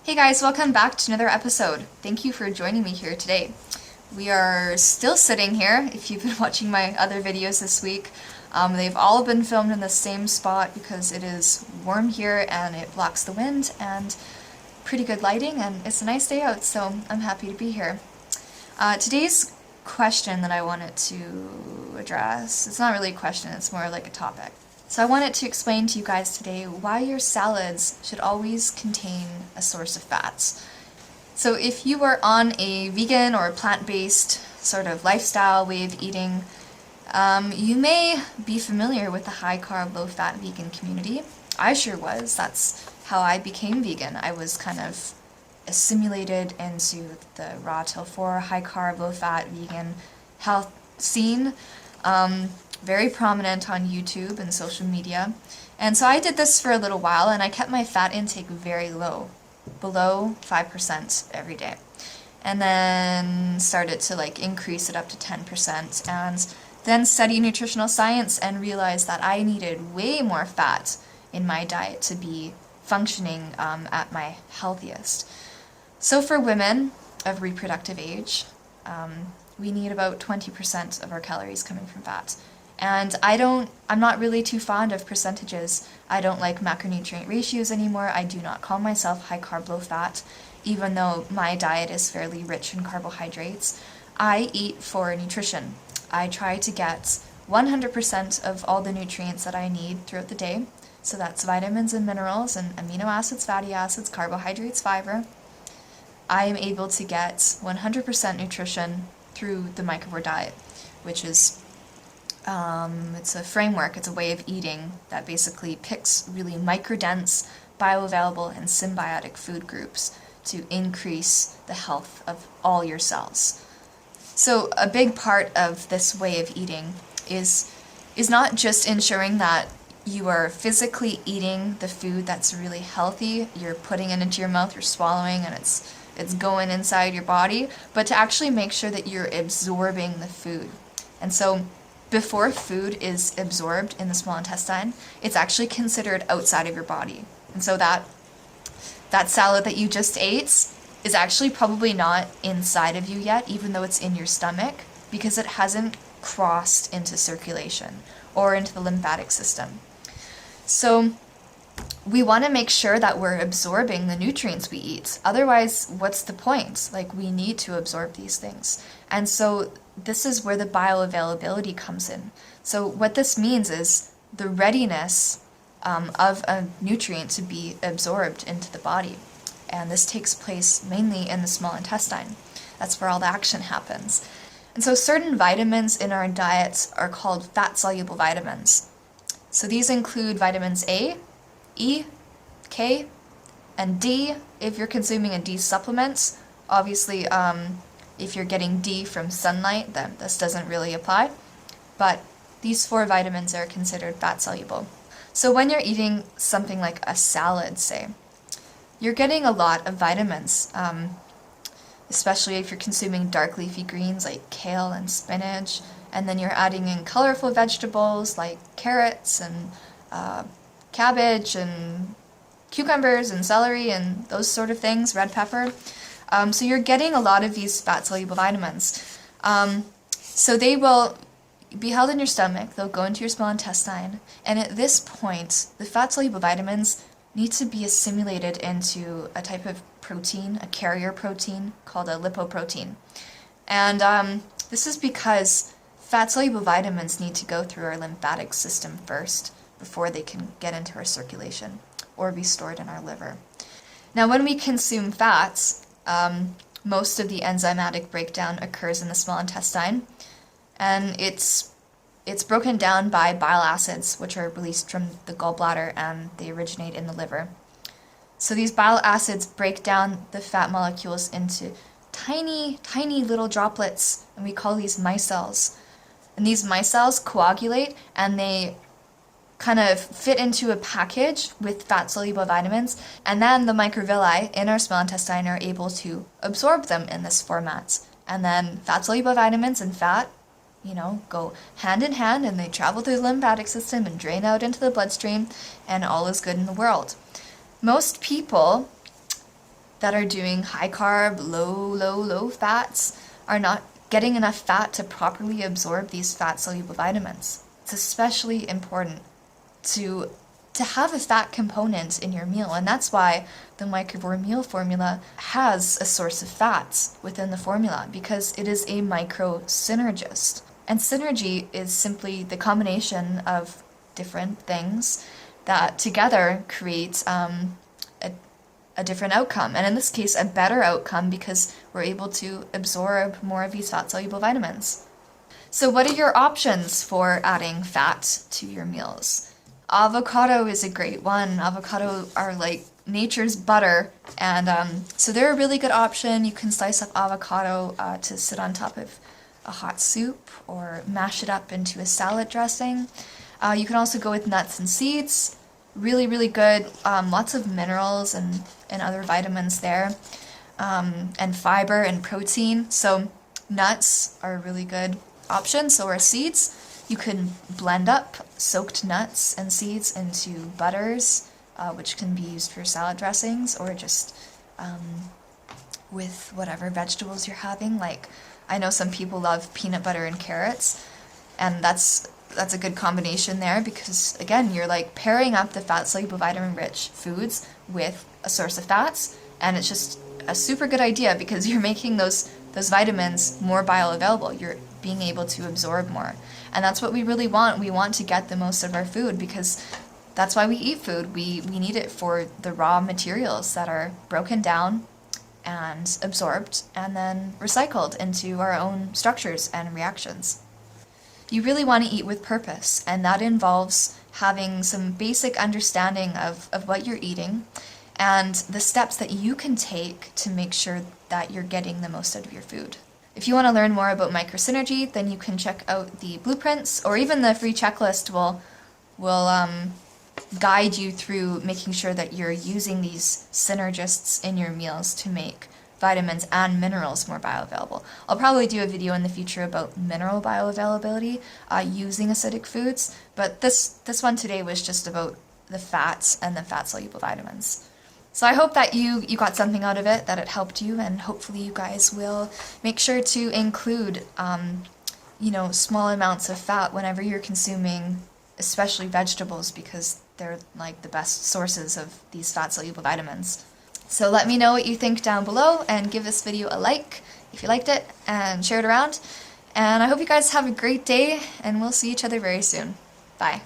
Hey guys, welcome back to another episode. Thank you for joining me here today. We are still sitting here. If you've been watching my other videos this week, they've all been filmed in the same spot because it is warm here and it blocks the wind and pretty good lighting, and it's a nice day out, so I'm happy to be here. Today's question that I wanted to address, it's not really a question, it's more like a topic. So I wanted to explain to you guys today why your salads should always contain a source of fats. So if you are on a vegan or plant-based sort of lifestyle way of eating, you may be familiar with the high-carb, low-fat vegan community. I sure was. That's how I became vegan. I was kind of assimilated into the raw till 4 high-carb, low-fat vegan health scene. Very prominent on YouTube and social media. And so I did this for a little while, and I kept my fat intake very low, below 5% every day. And then started to increase it up to 10%, and then study nutritional science and realized that I needed way more fat in my diet to be functioning at my healthiest. So for women of reproductive age, we need about 20% of our calories coming from fat. And I'm not really too fond of percentages. I don't like macronutrient ratios anymore. I do not call myself high carb, low fat, even though my diet is fairly rich in carbohydrates. I eat for nutrition. I try to get 100% of all the nutrients that I need throughout the day. So that's vitamins and minerals and amino acids, fatty acids, carbohydrates, fiber. I am able to get 100% nutrition through the microvore diet, which is it's a framework, it's a way of eating that basically picks really microdense, bioavailable, and symbiotic food groups to increase the health of all your cells. So a big part of this way of eating is not just ensuring that you are physically eating the food that's really healthy, you're putting it into your mouth, you're swallowing, and it's going inside your body, but to actually make sure that you're absorbing the food. And so before food is absorbed in the small intestine, it's actually considered outside of your body. And so that salad that you just ate is actually probably not inside of you yet, even though it's in your stomach, because it hasn't crossed into circulation or into the lymphatic system. So we want to make sure that we're absorbing the nutrients we eat. Otherwise, what's the point? We need to absorb these things. And so this is where the bioavailability comes in. So what this means is the readiness of a nutrient to be absorbed into the body. And this takes place mainly in the small intestine. That's where all the action happens. And so certain vitamins in our diets are called fat-soluble vitamins. So these include vitamins A, E, K, and D if you're consuming a D supplement. Obviously, if you're getting D from sunlight, then this doesn't really apply. But these 4 vitamins are considered fat-soluble. So when you're eating something like a salad, say, you're getting a lot of vitamins, especially if you're consuming dark leafy greens like kale and spinach, and then you're adding in colorful vegetables like carrots and cabbage and cucumbers and celery and those sort of things, red pepper. So you're getting a lot of these fat-soluble vitamins. So they will be held in your stomach, they'll go into your small intestine, and at this point, the fat-soluble vitamins need to be assimilated into a type of protein, a carrier protein called a lipoprotein. And this is because fat-soluble vitamins need to go through our lymphatic system first before they can get into our circulation or be stored in our liver. Now, when we consume fats, most of the enzymatic breakdown occurs in the small intestine, and it's broken down by bile acids, which are released from the gallbladder, and they originate in the liver. So these bile acids break down the fat molecules into tiny, tiny little droplets, and we call these micelles. And these micelles coagulate, and they kind of fit into a package with fat-soluble vitamins, and then the microvilli in our small intestine are able to absorb them in this format. And then fat-soluble vitamins and fat, go hand in hand, and they travel through the lymphatic system and drain out into the bloodstream, and all is good in the world. Most people that are doing high carb, low fats are not getting enough fat to properly absorb these fat-soluble vitamins. It's especially important to have a fat component in your meal, and that's why the microvore meal formula has a source of fats within the formula, because it is a micro synergist. And synergy is simply the combination of different things that together create a different outcome, and in this case a better outcome, because we're able to absorb more of these fat-soluble vitamins. So what are your options for adding fat to your meals? Avocado is a great one. Avocado are like nature's butter, and so they're a really good option. You can slice up avocado to sit on top of a hot soup or mash it up into a salad dressing. You can also go with nuts and seeds. Really good. Lots of minerals and other vitamins there, and fiber and protein. So nuts are a really good option. So are seeds. You can blend up soaked nuts and seeds into butters, which can be used for salad dressings, or just with whatever vegetables you're having. Like, I know some people love peanut butter and carrots, and that's a good combination there, because again, you're like pairing up the fat-soluble vitamin-rich foods with a source of fats, and it's just a super good idea because you're making those vitamins more bioavailable. You're being able to absorb more. And that's what we really want. We want to get the most of our food, because that's why we eat food. We need it for the raw materials that are broken down and absorbed and then recycled into our own structures and reactions. You really want to eat with purpose, and that involves having some basic understanding of what you're eating and the steps that you can take to make sure that you're getting the most out of your food. If you want to learn more about microsynergy, then you can check out the blueprints, or even the free checklist will guide you through making sure that you're using these synergists in your meals to make vitamins and minerals more bioavailable. I'll probably do a video in the future about mineral bioavailability using acidic foods, but this one today was just about the fats and the fat-soluble vitamins. So I hope that you got something out of it, that it helped you, and hopefully you guys will make sure to include small amounts of fat whenever you're consuming, especially vegetables, because they're like the best sources of these fat-soluble vitamins. So let me know what you think down below, and give this video a like if you liked it, and share it around. And I hope you guys have a great day, and we'll see each other very soon. Bye.